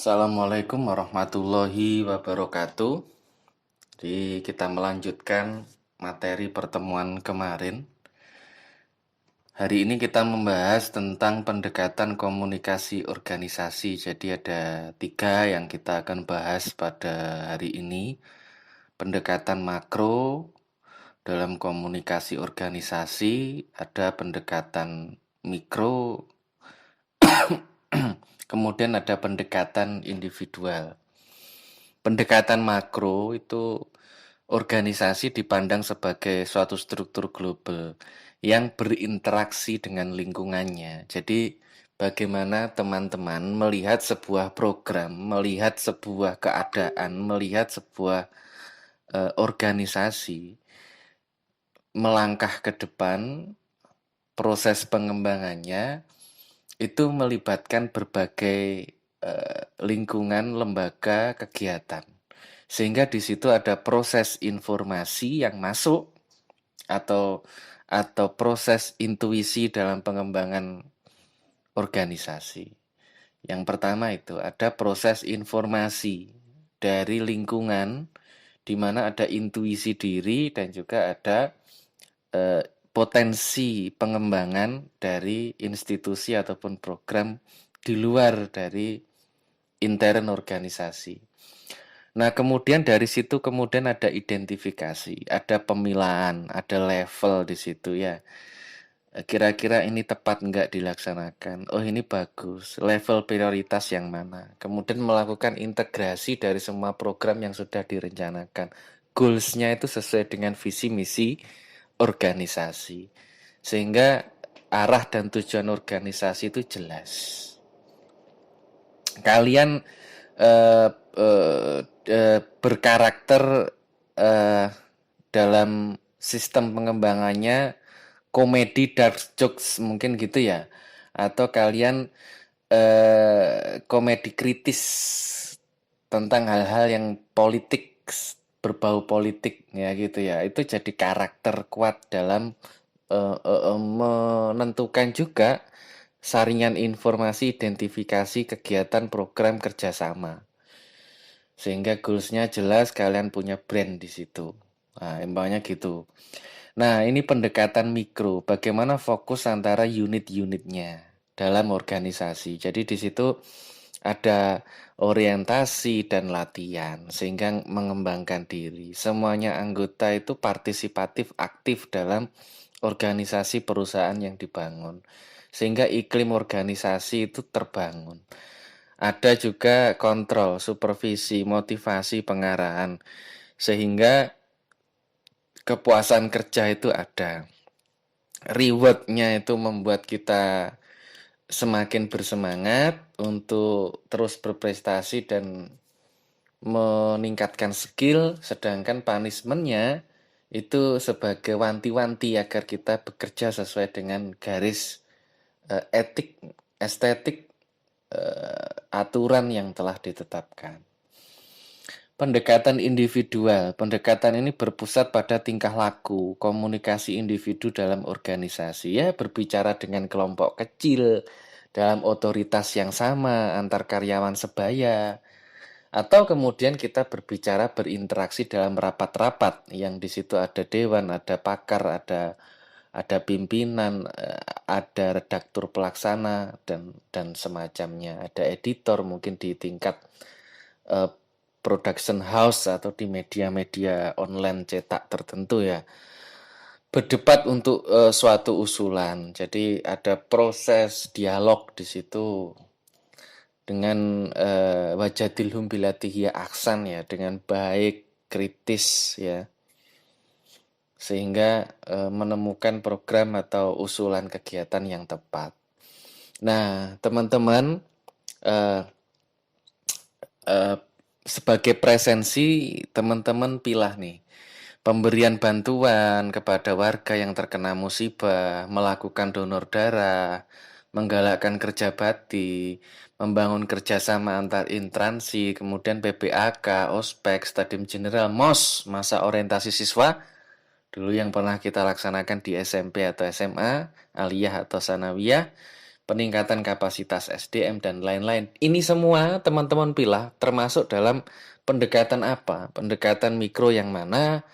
Assalamualaikum warahmatullahi wabarakatuh. Jadi kita melanjutkan materi pertemuan kemarin. Hari ini kita membahas tentang pendekatan komunikasi organisasi. Jadi ada 3 yang kita akan bahas pada hari ini. Pendekatan makro dalam komunikasi organisasi, ada pendekatan mikro, kemudian ada pendekatan individual. Pendekatan makro itu organisasi dipandang sebagai suatu struktur global yang berinteraksi dengan lingkungannya. Jadi bagaimana teman-teman melihat sebuah program, melihat sebuah keadaan, melihat sebuah organisasi melangkah ke depan, proses pengembangannya itu melibatkan berbagai lingkungan, lembaga, kegiatan. Sehingga di situ ada proses informasi yang masuk atau proses intuisi dalam pengembangan organisasi. Yang pertama itu ada proses informasi dari lingkungan, di mana ada intuisi diri dan juga ada potensi pengembangan dari institusi ataupun program di luar dari intern organisasi. Nah, kemudian dari situ kemudian ada identifikasi, ada pemilahan, ada level di situ ya. Kira-kira ini tepat nggak dilaksanakan? Oh, ini bagus. Level prioritas yang mana? Kemudian melakukan integrasi dari semua program yang sudah direncanakan. Goals-nya itu sesuai dengan visi misi organisasi. Sehingga arah dan tujuan organisasi itu jelas. Kalian berkarakter dalam sistem pengembangannya komedi dark jokes mungkin gitu ya, atau kalian komedi kritis tentang hal-hal yang politik, berbau politik ya gitu ya, itu jadi karakter kuat dalam menentukan juga saringan informasi, identifikasi, kegiatan, program kerjasama. Sehingga goals-nya jelas, kalian punya brand di situ. Nah, empangnya gitu. Nah, ini pendekatan mikro. Bagaimana fokus antara unit-unitnya dalam organisasi. Jadi di situ ada orientasi dan latihan sehingga mengembangkan diri. Semuanya anggota itu partisipatif aktif dalam organisasi perusahaan yang dibangun. Sehingga iklim organisasi itu terbangun. Ada juga kontrol, supervisi, motivasi, pengarahan. Sehingga kepuasan kerja itu ada. Reward-nya itu membuat kita semakin bersemangat untuk terus berprestasi dan meningkatkan skill, sedangkan punishment-nya itu sebagai wanti-wanti agar kita bekerja sesuai dengan garis etik, estetik, aturan yang telah ditetapkan. Pendekatan individual. Pendekatan ini berpusat pada tingkah laku, komunikasi individu dalam organisasi. Ya, berbicara dengan kelompok kecil, dalam otoritas yang sama, antar karyawan sebaya. Atau kemudian kita berbicara berinteraksi dalam rapat-rapat, yang di situ ada dewan, ada pakar, ada pimpinan, ada redaktur pelaksana, dan semacamnya. Ada editor mungkin di tingkat production house atau di media-media online cetak tertentu ya, berdebat untuk suatu usulan. Jadi ada proses dialog di situ dengan wajadilhum bilatihiya aksan ya, dengan baik, kritis ya, sehingga menemukan program atau usulan kegiatan yang tepat. Nah, teman-teman, sebagai presensi, teman-teman pilah nih, pemberian bantuan kepada warga yang terkena musibah, melakukan donor darah, menggalakkan kerja bakti, membangun kerjasama antar instansi, kemudian PBAK, Ospek, Stadium General, MOS, masa orientasi siswa, dulu yang pernah kita laksanakan di SMP atau SMA, aliyah atau sanawiyah, peningkatan kapasitas SDM, dan lain-lain. Ini semua teman-teman pilih termasuk dalam pendekatan apa? Pendekatan mikro yang mana?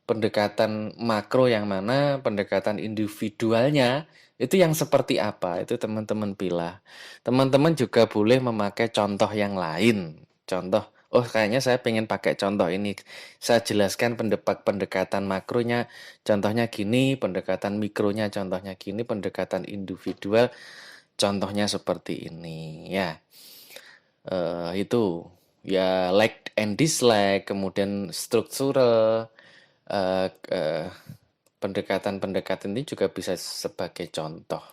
Pendekatan makro yang mana? Pendekatan individualnya itu yang seperti apa? Itu teman-teman pilih. Teman-teman juga boleh memakai contoh yang lain. Contoh, oh kayaknya saya pengen pakai contoh ini. Saya jelaskan pendekatan makronya, contohnya gini, pendekatan mikronya contohnya gini, pendekatan individual contohnya seperti ini. Ya, itu ya like and dislike, kemudian struktural, pendekatan-pendekatan ini juga bisa sebagai contoh.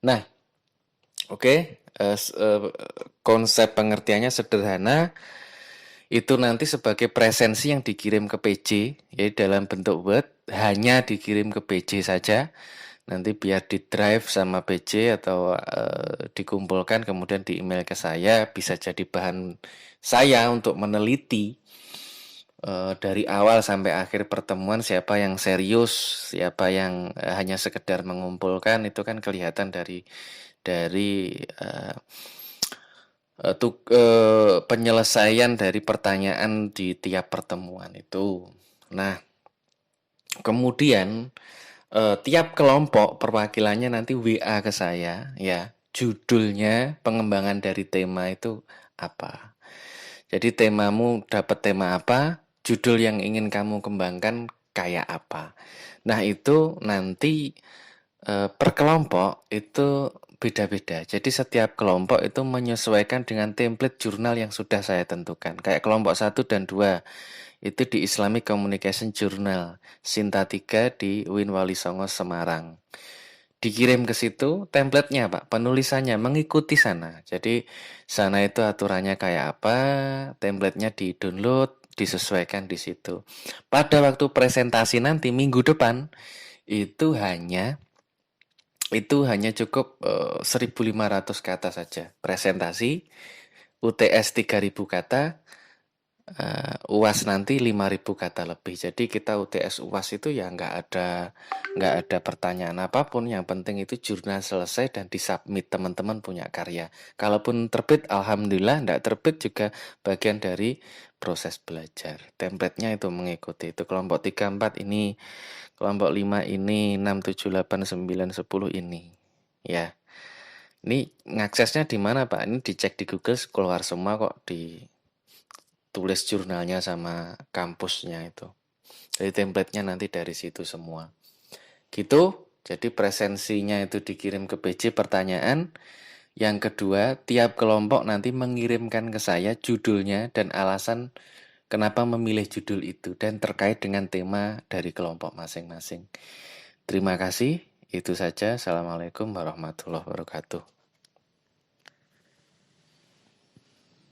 Nah, oke, konsep pengertiannya sederhana. Itu nanti sebagai presensi yang dikirim ke PJ, ya dalam bentuk Word, hanya dikirim ke PJ saja. Nanti biar di drive sama PJ atau dikumpulkan kemudian di email ke saya, bisa jadi bahan saya untuk meneliti dari awal sampai akhir pertemuan siapa yang serius, siapa yang hanya sekedar mengumpulkan, itu kan kelihatan dari penyelesaian dari pertanyaan di tiap pertemuan itu. Nah, kemudian tiap kelompok perwakilannya nanti WA ke saya, ya, judulnya pengembangan dari tema itu apa. Jadi temamu dapat tema apa, judul yang ingin kamu kembangkan kayak apa. Nah, itu nanti per kelompok itu beda-beda. Jadi setiap kelompok itu menyesuaikan dengan template jurnal yang sudah saya tentukan. Kayak kelompok 1 dan 2 itu di Islamic Communication Journal Sinta 3 di UIN Walisongo Semarang. Dikirim ke situ templatenya Pak, penulisannya mengikuti sana. Jadi sana itu aturannya kayak apa, templatenya di-download, disesuaikan di situ. Pada waktu presentasi nanti minggu depan itu hanya cukup 1.500 kata saja. Presentasi UTS 3.000 kata, UAS nanti 5.000 kata lebih. Jadi kita UTS UAS itu ya nggak ada pertanyaan apapun. Yang penting itu jurnal selesai dan disubmit, teman-teman punya karya. Kalaupun terbit, alhamdulillah. Nggak terbit juga bagian dari proses belajar. Templatenya itu mengikuti itu kelompok 3, 4 ini, kelompok 5 ini, 6, 7, 8, 9, 10 ini. Ya. Ini ngaksesnya di mana Pak? Ini dicek di Google keluar semua kok, ditulis jurnalnya sama kampusnya itu. Jadi template-nya nanti dari situ semua. Gitu. Jadi presensinya itu dikirim ke PJ pertanyaan. Yang kedua, tiap kelompok nanti mengirimkan ke saya judulnya dan alasan kenapa memilih judul itu dan terkait dengan tema dari kelompok masing-masing. Terima kasih. Itu saja. Assalamualaikum warahmatullahi wabarakatuh.